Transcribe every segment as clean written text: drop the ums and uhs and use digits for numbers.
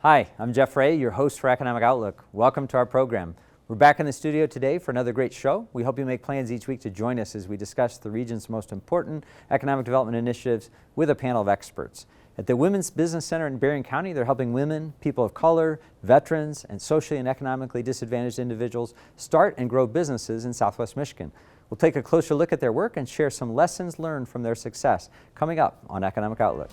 Hi, I'm Jeff Ray, your host for Economic Outlook. Welcome to our program. We're back in the studio today for another great show. We hope you make plans each week to join us as we discuss the region's most important economic development initiatives with a panel of experts. At the Women's Business Center in Berrien County, they're helping women, people of color, veterans, and socially and economically disadvantaged individuals start and grow businesses in Southwest Michigan. We'll take a closer look at their work and share some lessons learned from their success coming up on Economic Outlook.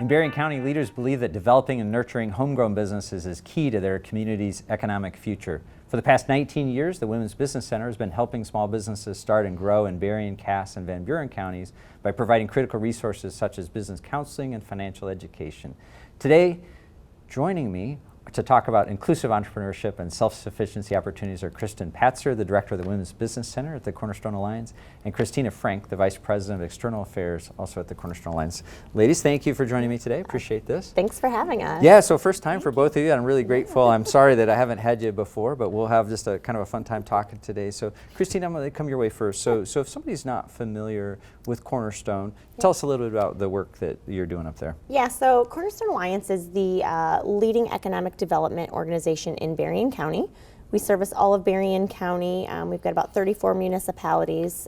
In Berrien County, leaders believe that developing and nurturing homegrown businesses is key to their community's economic future. For the past 19 years, the Women's Business Center has been helping small businesses start and grow in Berrien, Cass, and Van Buren counties by providing critical resources such as business counseling and financial education. Today, joining me to talk about inclusive entrepreneurship and self-sufficiency opportunities are Kristen Patzer, the director of the Women's Business Center at the Cornerstone Alliance, and Christina Frank, the vice president of external affairs, also at the Cornerstone Alliance. Ladies, thank you for joining me today. Appreciate this. Thanks for having us. Yeah, so first time for both of you. I'm really grateful. I'm sorry that I haven't had you before, but we'll have just a kind of a fun time talking today. So Christina, I'm going to come your way first. So if somebody's not familiar with Cornerstone, tell us a little bit about the work that you're doing up there. Yeah, so Cornerstone Alliance is the leading economic development organization in Berrien County. We service all of Berrien County. We've got about 34 municipalities.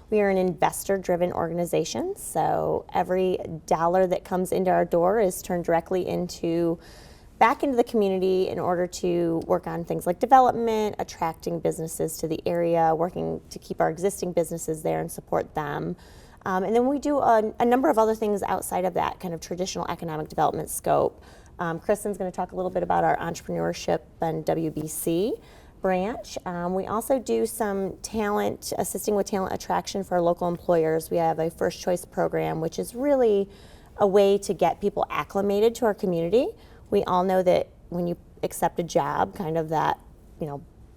We are an investor-driven organization, so every dollar that comes into our door is turned directly back into the community in order to work on things like development, attracting businesses to the area, working to keep our existing businesses there and support them. And then we do a number of other things outside of that kind of traditional economic development scope. Kristen's going to talk a little bit about our entrepreneurship and WBC branch. We also do some assisting with talent attraction for our local employers. We have a first choice program, which is really a way to get people acclimated to our community. We all know that when you accept a job, kind of that,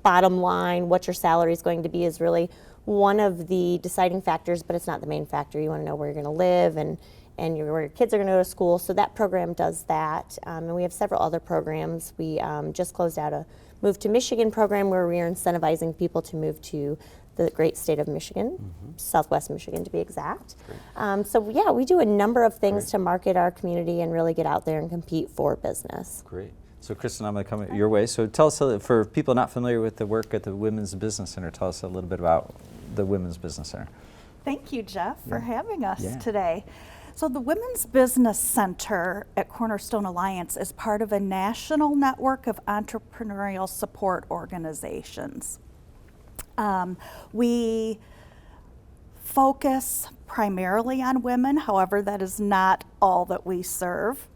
bottom line, what your salary is going to be is really one of the deciding factors, but it's not the main factor. You want to know where you're going to live and where your kids are going to go to school. So that program does that. And we have several other programs. We just closed out a Move to Michigan program where we are incentivizing people to move to the great state of Michigan, Southwest Michigan to be exact. So yeah, we do a number of things to market our community and really get out there and compete for business. Great. So Kristen, I'm going to come your way. So tell us, for people not familiar with the work at the Women's Business Center, tell us a little bit about the Women's Business Center. Thank you, Jeff, for having us today. So the Women's Business Center at Cornerstone Alliance is part of a national network of entrepreneurial support organizations. We focus primarily on women, however, that is not all that we serve.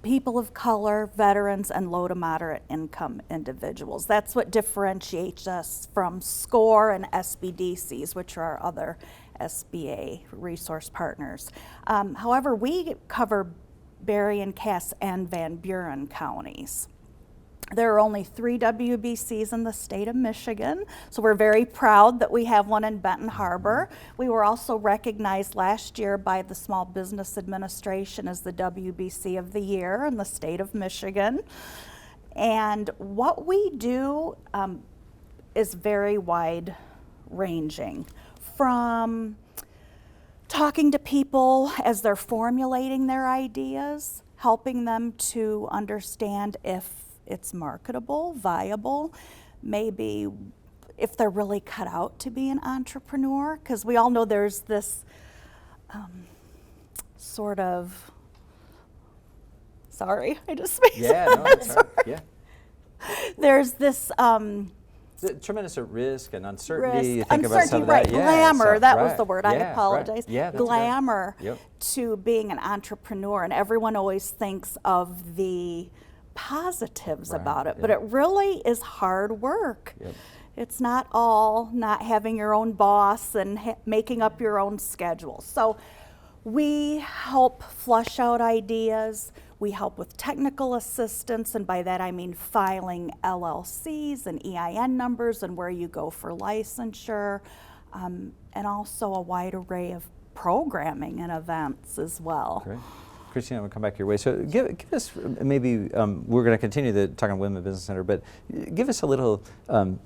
People of color, veterans, and low to moderate income individuals. That's what differentiates us from SCORE and SBDCs, which are our other SBA resource partners. However, we cover Berrien, Cass, and Van Buren counties. There are only 3 WBCs in the state of Michigan, so we're very proud that we have one in Benton Harbor. We were also recognized last year by the Small Business Administration as the WBC of the Year in the state of Michigan. And what we do is very wide-ranging, from talking to people as they're formulating their ideas, helping them to understand if it's marketable, viable, maybe if they're really cut out to be an entrepreneur, because we all know there's this sort of, sorry, I just made that's right. Yeah. There's this tremendous risk and uncertainty. You think uncertainty, about some of right? that. Glamour. That was the word. I apologize. Right. Yeah, glamour to being an entrepreneur, and everyone always thinks of the positives about it, but it really is hard work. It's not all not having your own boss and making up your own schedule. So we help flush out ideas. We help with technical assistance, and by that I mean filing LLCs and EIN numbers and where you go for licensure, and also a wide array of programming and events as well. Christina, I'm going to come back your way. So give us maybe, we're going to continue the talk on Women Business Center, but give us a little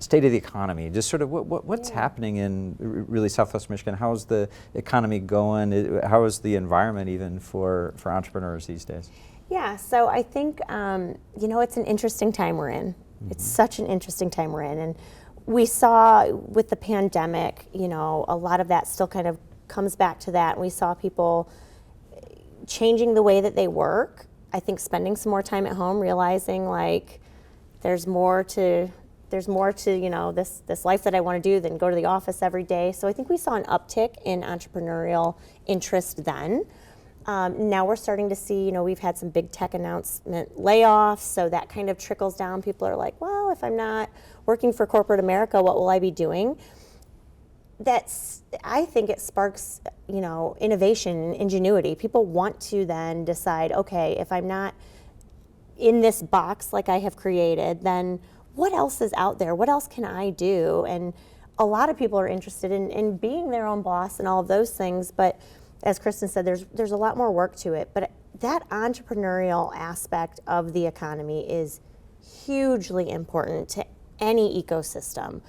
state of the economy, just sort of what's happening in really Southwest Michigan. How's the economy going? How is the environment even for entrepreneurs these days? Yeah, so I think, it's an interesting time we're in. It's such an interesting time we're in. And we saw with the pandemic, a lot of that still kind of comes back to that. And we saw people changing the way that they work. I think spending some more time at home, realizing like there's more to this life that I want to do than go to the office every day. So I think we saw an uptick in entrepreneurial interest then. Now we're starting to see, we've had some big tech announcement layoffs, so that kind of trickles down. People are like, well, if I'm not working for corporate America, what will I be doing? I think it sparks, innovation and ingenuity. People want to then decide, okay, if I'm not in this box like I have created, then what else is out there? What else can I do? And a lot of people are interested in being their own boss and all of those things, but as Kristen said, there's a lot more work to it. But that entrepreneurial aspect of the economy is hugely important to any ecosystem.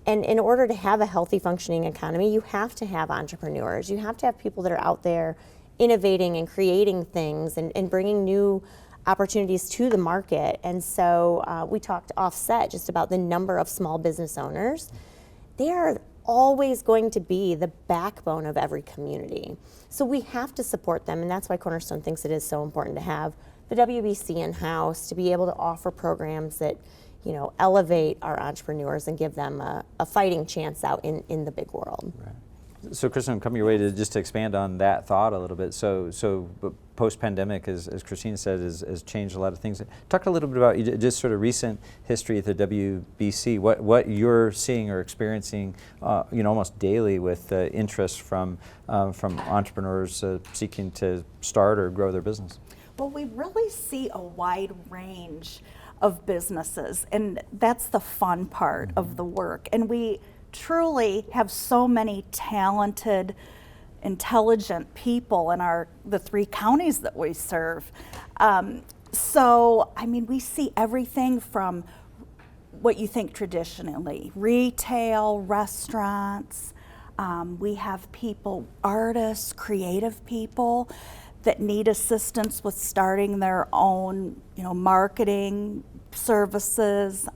And in order to have a healthy functioning economy, you have to have entrepreneurs. You have to have people that are out there innovating and creating things and bringing new opportunities to the market. And so we talked offset just about the number of small business owners. They are always going to be the backbone of every community. So we have to support them, and that's why Cornerstone thinks it is so important to have the WBC in-house to be able to offer programs that elevate our entrepreneurs and give them a fighting chance out in the big world. Right. So Kristen, I'm coming your way to expand on that thought a little bit. So post-pandemic, as Christina said, has changed a lot of things. Talk a little bit about just sort of recent history at the WBC, what you're seeing or experiencing, almost daily with interest from entrepreneurs seeking to start or grow their business. Well, we really see a wide range of businesses, and that's the fun part of the work. And we truly have so many talented, intelligent people in the 3 counties that we serve. We see everything from what you think traditionally, retail, restaurants. We have people, artists, creative people that need assistance with starting their own, marketing services.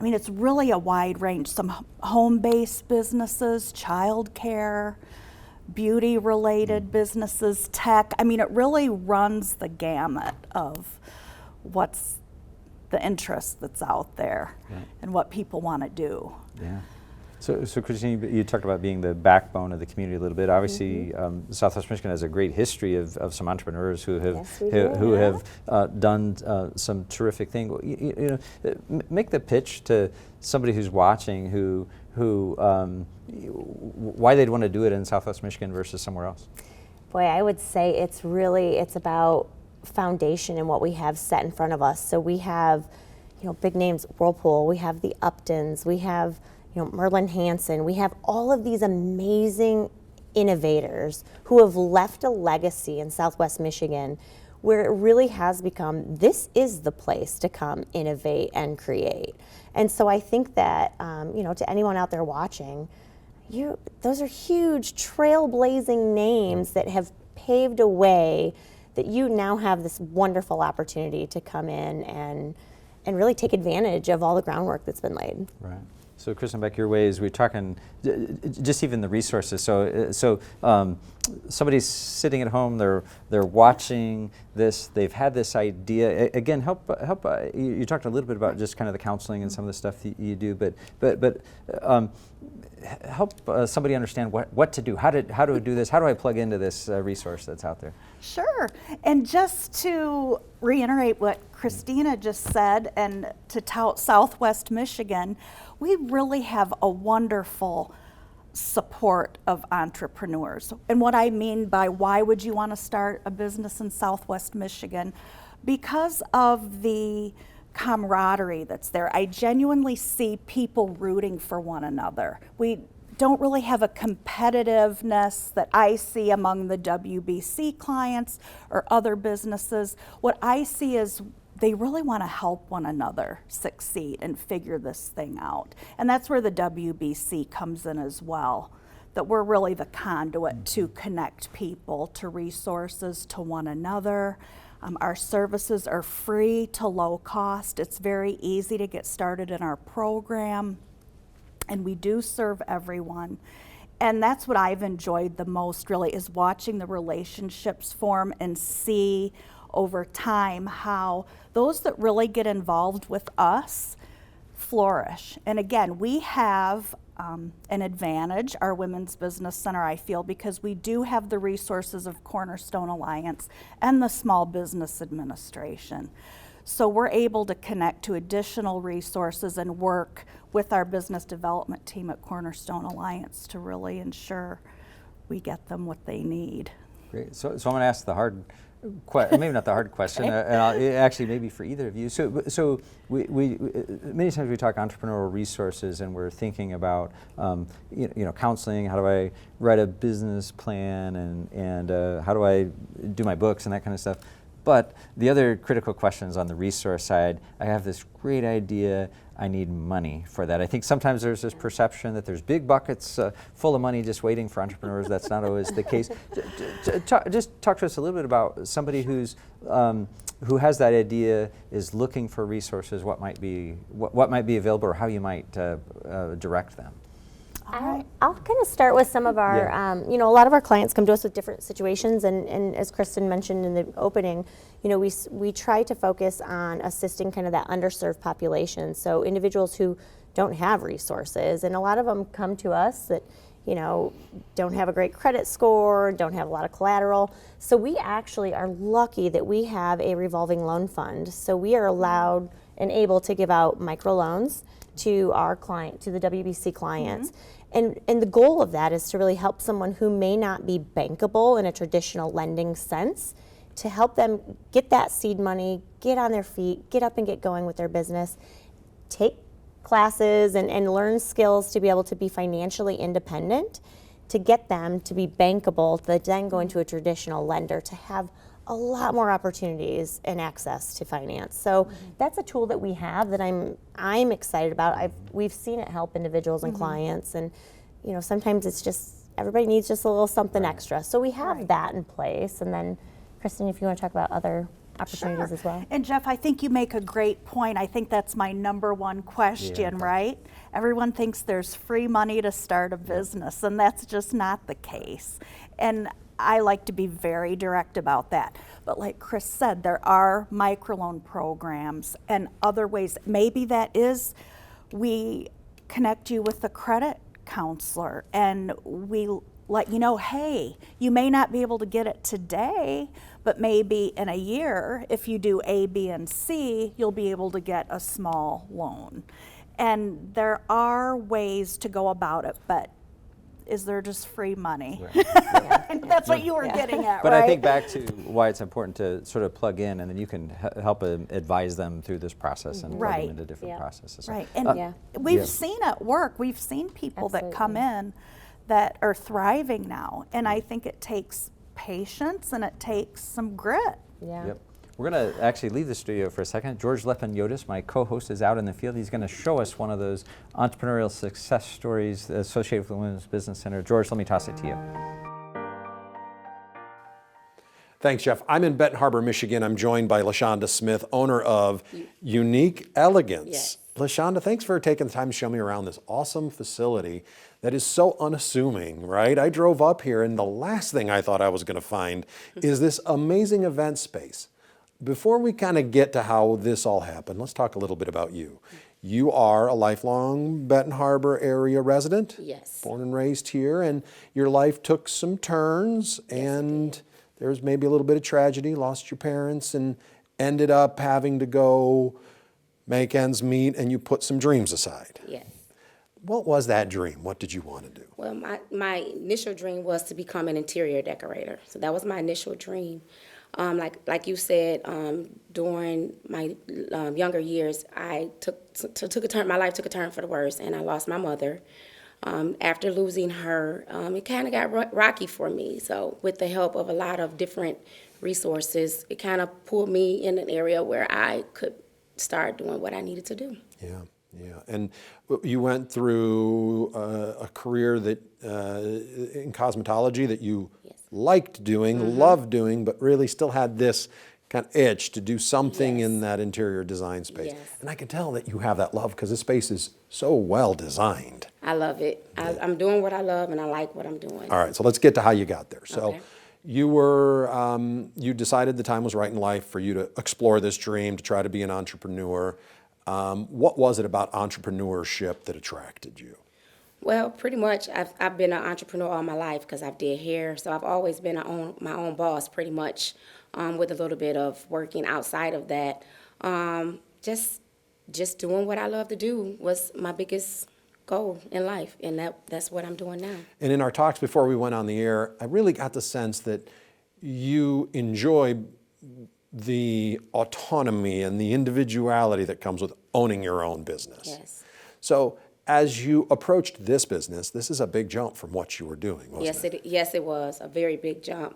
It's really a wide range. Some home-based businesses, childcare, beauty-related businesses, tech. It really runs the gamut of what's the interest that's out there and what people want to do. Yeah. So Christine, you talked about being the backbone of the community a little bit. Obviously, Southwest Michigan has a great history of some entrepreneurs who have done some terrific things. Make the pitch to somebody who's watching who why they'd want to do it in Southwest Michigan versus somewhere else. Boy, I would say it's about foundation and what we have set in front of us. So we have, big names, Whirlpool. We have the Uptons. We have Merlin Hanson. We have all of these amazing innovators who have left a legacy in Southwest Michigan where it really has become, this is the place to come innovate and create. And so I think that, to anyone out there watching, those are huge trailblazing names that have paved a way that you now have this wonderful opportunity to come in and really take advantage of all the groundwork that's been laid. Right. So Kristen, back your way, as we're talking, just even the resources. So somebody's sitting at home, they're watching this, they've had this idea. Again, help. You talked a little bit about just kind of the counseling and some of the stuff that you do, but help somebody understand what to do. How do I do this? How do I plug into this resource that's out there? Sure. And just to reiterate what Christina just said and to tout Southwest Michigan, we really have a wonderful support of entrepreneurs. And what I mean by why would you want to start a business in Southwest Michigan? Because of the camaraderie that's there. I genuinely see people rooting for one another. We don't really have a competitiveness that I see among the WBC clients or other businesses. What I see is they really want to help one another succeed and figure this thing out. And that's where the WBC comes in as well, that we're really the conduit to connect people to resources, to one another. Our services are free to low cost. It's very easy to get started in our program, and we do serve everyone. And that's what I've enjoyed the most, really, is watching the relationships form and see over time how those that really get involved with us flourish. And again, we have an advantage, our Women's Business Center, I feel, because we do have the resources of Cornerstone Alliance and the Small Business Administration. So we're able to connect to additional resources and work with our business development team at Cornerstone Alliance to really ensure we get them what they need. Great. So I'm going to ask the hard maybe not the hard question, and actually maybe for either of you. So we many times we talk entrepreneurial resources, and we're thinking about counseling. How do I write a business plan, and how do I do my books and that kind of stuff. But the other critical questions on the resource side, I have this great idea, I need money for that. I think sometimes there's this perception that there's big buckets full of money just waiting for entrepreneurs. That's not always the case. Just talk to us a little bit about somebody who has that idea, is looking for resources, what might be available, or how you might direct them. I'll kind of start with some of our, a lot of our clients come to us with different situations, and as Kristen mentioned in the opening, we try to focus on assisting kind of that underserved population, so individuals who don't have resources, and a lot of them come to us that, don't have a great credit score, don't have a lot of collateral, so we actually are lucky that we have a revolving loan fund, so we are allowed and able to give out microloans to our client, to the WBC clients. Mm-hmm. And the goal of that is to really help someone who may not be bankable in a traditional lending sense, to help them get that seed money, get on their feet, get up and get going with their business, take classes and learn skills to be able to be financially independent, to get them to be bankable, to then go into a traditional lender, to have a lot more opportunities and access to finance. So that's a tool that we have that I'm excited about. We've seen it help individuals and clients, and sometimes it's just everybody needs just a little something extra. So we have that in place. And then Kristen, if you want to talk about other opportunities as well. And Jeff, I think you make a great point. I think that's my number one question, right? Everyone thinks there's free money to start a business, and that's just not the case. And I like to be very direct about that. But like Chris said, there are microloan programs and other ways. Maybe that is, we connect you with a credit counselor and we let you know, hey, you may not be able to get it today, but maybe in a year, if you do A, B, and C, you'll be able to get a small loan. And there are ways to go about it, but is there just free money? Right. And that's what you were getting at, but right? I think back to why it's important to sort of plug in, and then you can help advise them through this process and plug them into different processes. Right, and we've seen it work. We've seen people that come in that are thriving now, and I think it takes patience and it takes some grit. We're going to actually leave the studio for a second. George Lepin-Yotis, my co-host, is out in the field. He's going to show us one of those entrepreneurial success stories associated with the Women's Business Center. George, let me toss it to you. Thanks, Jeff. I'm in Benton Harbor, Michigan. I'm joined by LaShonda Smith, owner of Unique Elegance. Yes. LaShonda, thanks for taking the time to show me around this awesome facility that is so unassuming, right? I drove up here, and the last thing I thought I was going to find is this amazing event space. Before we kind of get to how this all happened, let's talk a little bit about you. You are a lifelong Benton Harbor area resident. Yes. Born and raised here, and your life took some turns, and there's maybe a little bit of tragedy, lost your parents, and ended up having to go make ends meet, and you put some dreams aside. Yes. What was that dream? What did you want to do? Well, my initial dream was to become an interior decorator. So that was my initial dream. Like you said, during my younger years, I took a turn. My life took a turn for the worse, and I lost my mother. After losing her, it kind of got rocky for me. So with the help of a lot of different resources, it kind of pulled me in an area where I could start doing what I needed to do. Yeah, yeah. And you went through a career that in cosmetology that you liked doing, loved doing, but really still had this kind of itch to do something in that interior design space. Yes. And I can tell that you have that love because this space is so well designed. I love it. I'm doing what I love, and I like what I'm doing. All right, so let's get to how you got there. So Okay. you were, you decided the time was right in life for you to explore this dream, to try to be an entrepreneur. What was it about entrepreneurship that attracted you? Well, pretty much, I've been an entrepreneur all my life because I've did hair, so I've always been my own boss, pretty much, with a little bit of working outside of that. Just doing what I love to do was my biggest goal in life, and that's what I'm doing now. And in our talks before we went on the air, I really got the sense that you enjoy the autonomy and the individuality that comes with owning your own business. Yes. So as you approached this business, this is a big jump from what you were doing, wasn't it? Yes, it was a very big jump,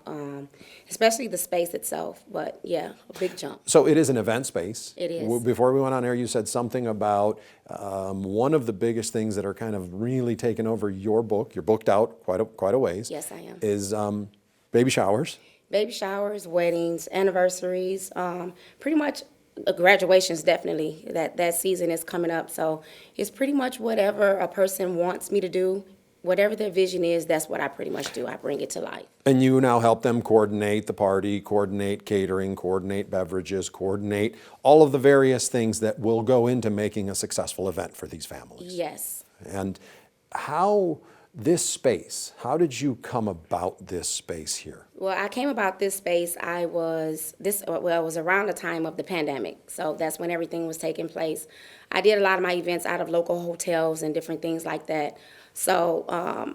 especially the space itself. But yeah, a big jump. So it is an event space. It is. Before we went on air, you said something about one of the biggest things that are kind of really taking over your book. You're booked out quite a ways. Yes, I am. Is baby showers. Baby showers, weddings, anniversaries, pretty much graduations. Definitely, that season is coming up. So it's pretty much whatever a person wants me to do, whatever their vision is. That's what I pretty much do. I bring it to life. And you now help them coordinate the party, coordinate catering, coordinate beverages, coordinate all of the various things that will go into making a successful event for these families. Yes. And how did you come about this space here? Well, I came about this space. It was around the time of the pandemic. So that's when everything was taking place. I did a lot of my events out of local hotels and different things like that. So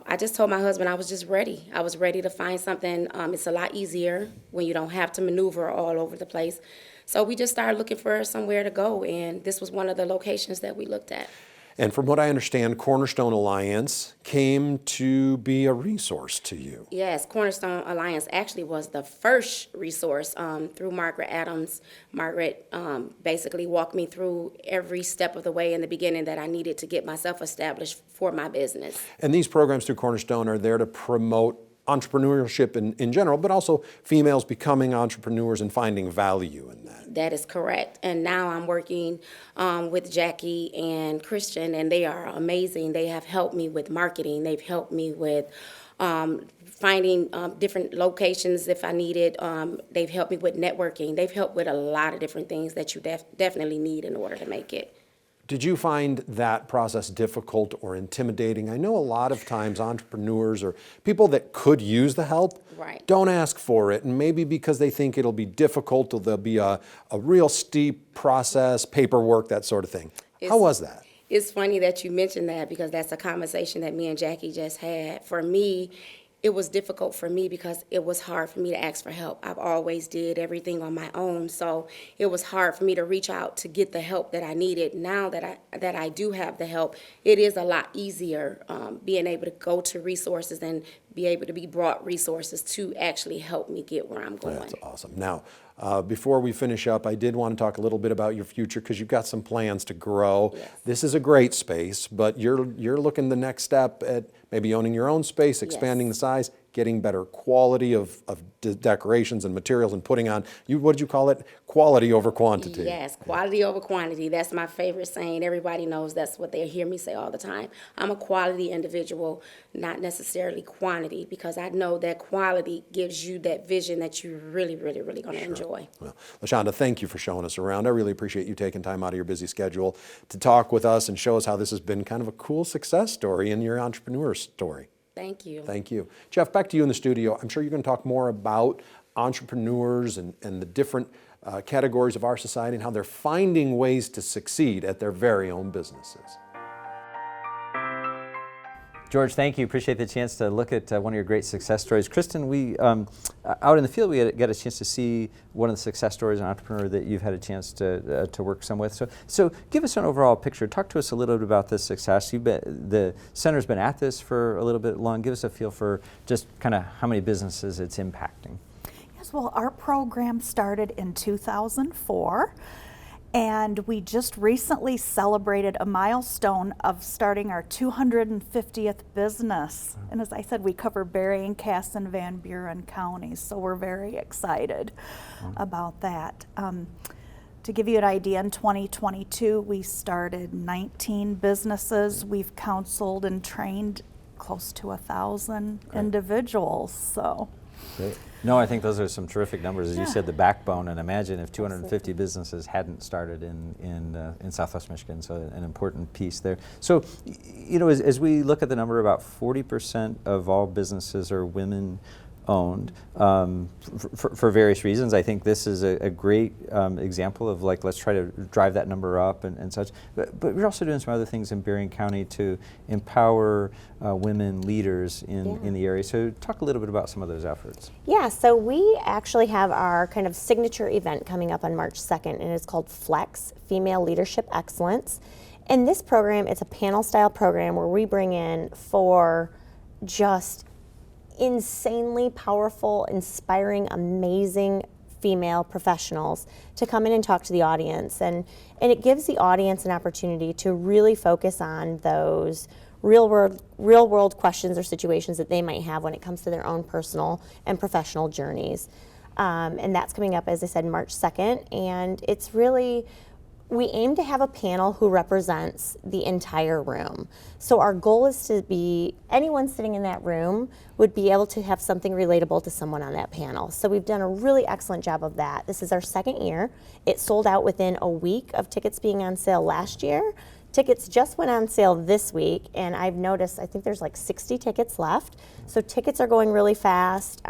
I just told my husband I was just ready. I was ready to find something. It's a lot easier when you don't have to maneuver all over the place. So we just started looking for somewhere to go, and this was one of the locations that we looked at. And from what I understand, Cornerstone Alliance came to be a resource to you. Yes, Cornerstone Alliance actually was the first resource through Margaret Adams. Margaret basically walked me through every step of the way in the beginning that I needed to get myself established for my business. And these programs through Cornerstone are there to promote entrepreneurship in general, but also females becoming entrepreneurs and finding value in that. That is correct. And now I'm working with Jackie and Christian, and they are amazing. They have helped me with marketing. They've helped me with finding different locations if I needed. They've helped me with networking. They've helped with a lot of different things that you definitely need in order to make it. Did you find that process difficult or intimidating? I know a lot of times entrepreneurs or people that could use the help Right. don't ask for it, and maybe because they think it'll be difficult or there'll be a real steep process, paperwork, that sort of thing. How was that? It's funny that you mentioned that because that's a conversation that me and Jackie just had. For me, it was difficult for me because it was hard for me to ask for help. I've always did everything on my own, so it was hard for me to reach out to get the help that I needed. Now that I do have the help, it is a lot easier being able to go to resources and be able to be brought resources to actually help me get where I'm going. That's awesome. Now, before we finish up, I did want to talk a little bit about your future because you've got some plans to grow. Yes. This is a great space, but you're looking the next step at maybe owning your own space, expanding the size, getting better quality of decorations and materials, and putting on, what did you call it? Quality over quantity. Yes, quality over quantity. That's my favorite saying. Everybody knows that's what they hear me say all the time. I'm a quality individual, not necessarily quantity, because I know that quality gives you that vision that you're really, really, really going to enjoy. Well, LaShonda, thank you for showing us around. I really appreciate you taking time out of your busy schedule to talk with us and show us how this has been kind of a cool success story in your entrepreneur story. Thank you. Thank you. Jeff, back to you in the studio. I'm sure you're going to talk more about entrepreneurs and the different categories of our society and how they're finding ways to succeed at their very own businesses. George, thank you. Appreciate the chance to look at one of your great success stories. Kristen, we out in the field, we got a chance to see one of the success stories, an entrepreneur that you've had a chance to work some with. So give us an overall picture. Talk to us a little bit about this success. The center's been at this for a little bit long. Give us a feel for just kind of how many businesses it's impacting. Yes, well, our program started in 2004. And we just recently celebrated a milestone of starting our 250th business. And as I said, we cover Berrien, Cass, and Van Buren counties, so we're very excited about that. To give you an idea, in 2022, we started 19 businesses. We've counseled and trained close to 1,000 individuals. So. Great. No, I think those are some terrific numbers. As you Yeah. said, the backbone, and imagine if 250 businesses hadn't started in Southwest Michigan, so an important piece there. So, as we look at the number, about 40% of all businesses are women owned for various reasons. I think this is a great example of let's try to drive that number up and such. But we're also doing some other things in Berrien County to empower women leaders in the area. So talk a little bit about some of those efforts. Yeah, so we actually have our kind of signature event coming up on March 2nd, and it's called Flex, Female Leadership Excellence. And this program, it's a panel style program where we bring in 4 just insanely powerful, inspiring, amazing female professionals to come in and talk to the audience. And it gives the audience an opportunity to really focus on those real world questions or situations that they might have when it comes to their own personal and professional journeys. And that's coming up, as I said, March 2nd. And it's really, we aim to have a panel who represents the entire room. So our goal is to be, anyone sitting in that room would be able to have something relatable to someone on that panel. So we've done a really excellent job of that. This is our 2nd year. It sold out within a week of tickets being on sale last year. Tickets just went on sale this week, and I've noticed, I think there's 60 tickets left. So tickets are going really fast.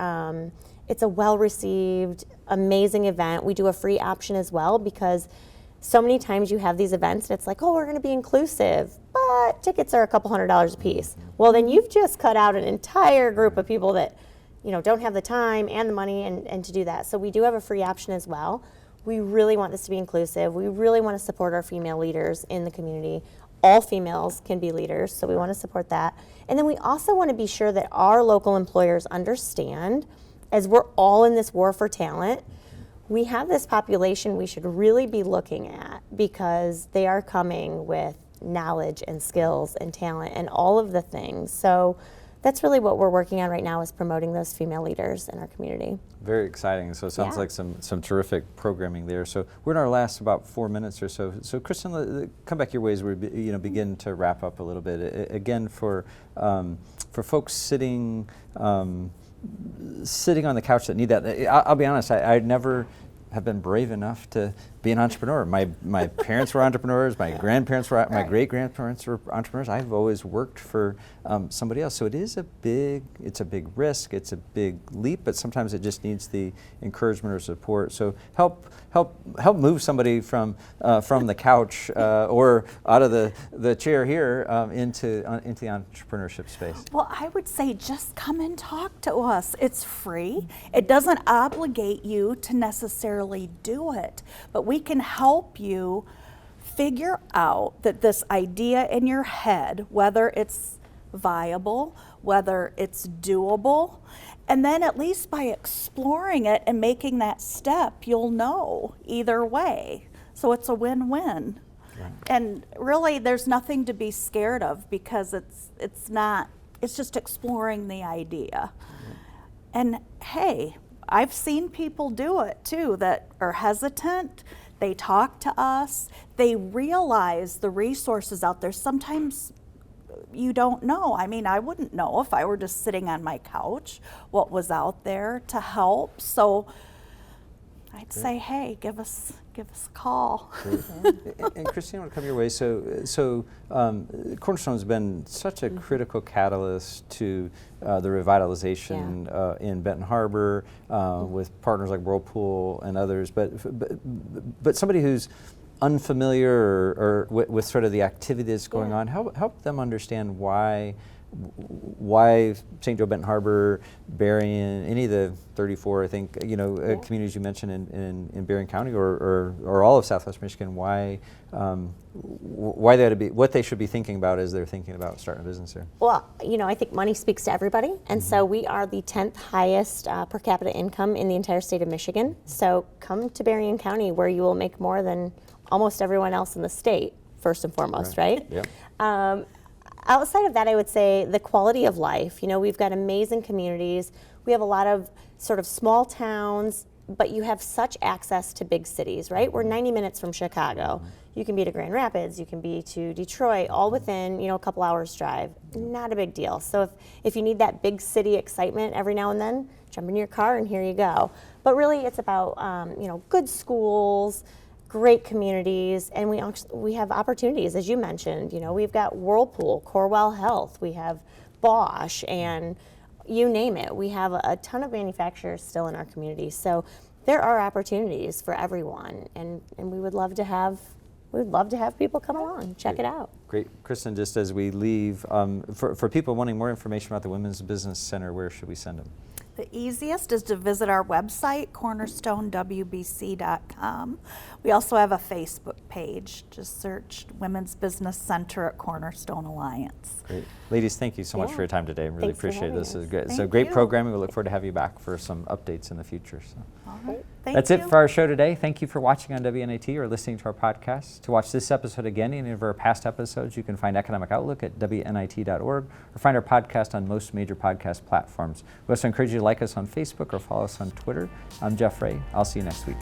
It's a well-received, amazing event. We do a free option as well, because so many times you have these events and it's like, oh, we're going to be inclusive, but tickets are a couple $100s a piece. Well, then you've just cut out an entire group of people that, don't have the time and the money and to do that. So we do have a free option as well. We really want this to be inclusive. We really want to support our female leaders in the community. All females can be leaders, so we want to support that. And then we also want to be sure that our local employers understand, as we're all in this war for talent, we have this population we should really be looking at, because they are coming with knowledge and skills and talent and all of the things. So that's really what we're working on right now, is promoting those female leaders in our community. Very exciting. So it sounds like some terrific programming there. So we're in our last about 4 minutes or so. So Kristen, come back your way as we begin to wrap up a little bit. Again, for folks sitting on the couch that need that, I'll be honest, I never have been brave enough to be an entrepreneur. My parents were entrepreneurs, my grandparents were, my great-grandparents were entrepreneurs. I've always worked for somebody else. So it's a big risk, it's a big leap, but sometimes it just needs the encouragement or support. So help move somebody from the couch or out of the chair here into the entrepreneurship space. Well, I would say just come and talk to us. It's free. It doesn't obligate you to necessarily do it, but we can help you figure out that this idea in your head, whether it's viable, whether it's doable, and then at least by exploring it and making that step, you'll know either way. So it's a win-win. Right. And really, there's nothing to be scared of, because it's just exploring the idea. Mm-hmm. And hey, I've seen people do it too that are hesitant. They talk to us. They realize the resources out there. Sometimes you don't know. I mean, I wouldn't know if I were just sitting on my couch what was out there to help. So I'd say, hey, give us a call. And Christine, I want to come your way. So Cornerstone's been such a critical catalyst to the revitalization in Benton Harbor with partners like Whirlpool and others. But somebody who's unfamiliar or with sort of the activity that's going on, help them understand why why St. Joe, Benton Harbor, Berrien, any of the 34, I think, communities you mentioned in Berrien County or all of Southwest Michigan, why they ought to be, what they should be thinking about as they're thinking about starting a business here? Well, I think money speaks to everybody, and so we are the 10th highest per capita income in the entire state of Michigan. So come to Berrien County, where you will make more than almost everyone else in the state, first and foremost, right? Yep. Outside of that, I would say the quality of life. We've got amazing communities. We have a lot of sort of small towns, but you have such access to big cities, right? We're 90 minutes from Chicago. You can be to Grand Rapids, you can be to Detroit, all within, a couple hours drive. Not a big deal. So if you need that big city excitement every now and then, jump in your car and here you go. But really it's about, good schools, great communities, and we have opportunities, as you mentioned. We've got Whirlpool, Corewell Health, we have Bosch, and you name it. We have a ton of manufacturers still in our community. So there are opportunities for everyone, and we would love to have people come along, check it out. Great. Kristen, just as we leave, for people wanting more information about the Women's Business Center, where should we send them? The easiest is to visit our website, cornerstonewbc.com. We also have a Facebook page. Just search Women's Business Center at Cornerstone Alliance. Great. Ladies, thank you so much Yeah. for your time today. I really Thanks for appreciate it. having This us. is good. It's a Thank great you. programming. We look forward to have you back for some updates in the future. So. All right. Thank That's you. it for our show today. Thank you for watching on WNIT or listening to our podcast. To watch this episode again and any of our past episodes, you can find Economic Outlook at WNIT.org or find our podcast on most major podcast platforms. We also encourage you to like us on Facebook or follow us on Twitter. I'm Jeff Ray. I'll see you next week.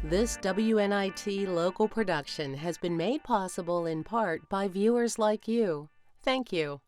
This WNIT local production has been made possible in part by viewers like you. Thank you.